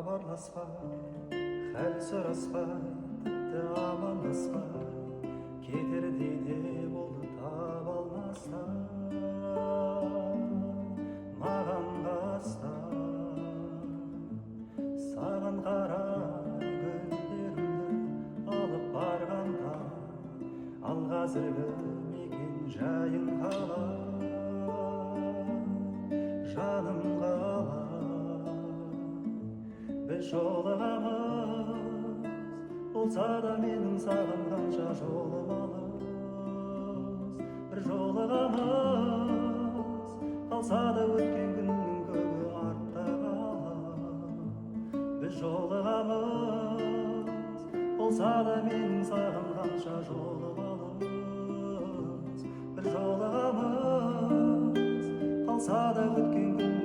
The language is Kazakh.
хабарласпай, хәл сұраспай, тіпті амандаспай, кетердей де болды таба алмастан, маған қастан. Саған қарай гүлдерімді алып барғанда, ал қазіргі мекен жайың қалай, жаным қалай. Біз жолығамыз, болса да менің саған қанша жолым алыс. Бір жолығамыз, қалса да өткен күннің көбі артта қалар. Біз жолығамыз, болса да менің саған қанша жолым алыс. Бір жолығамыз, қалса да өткен күннің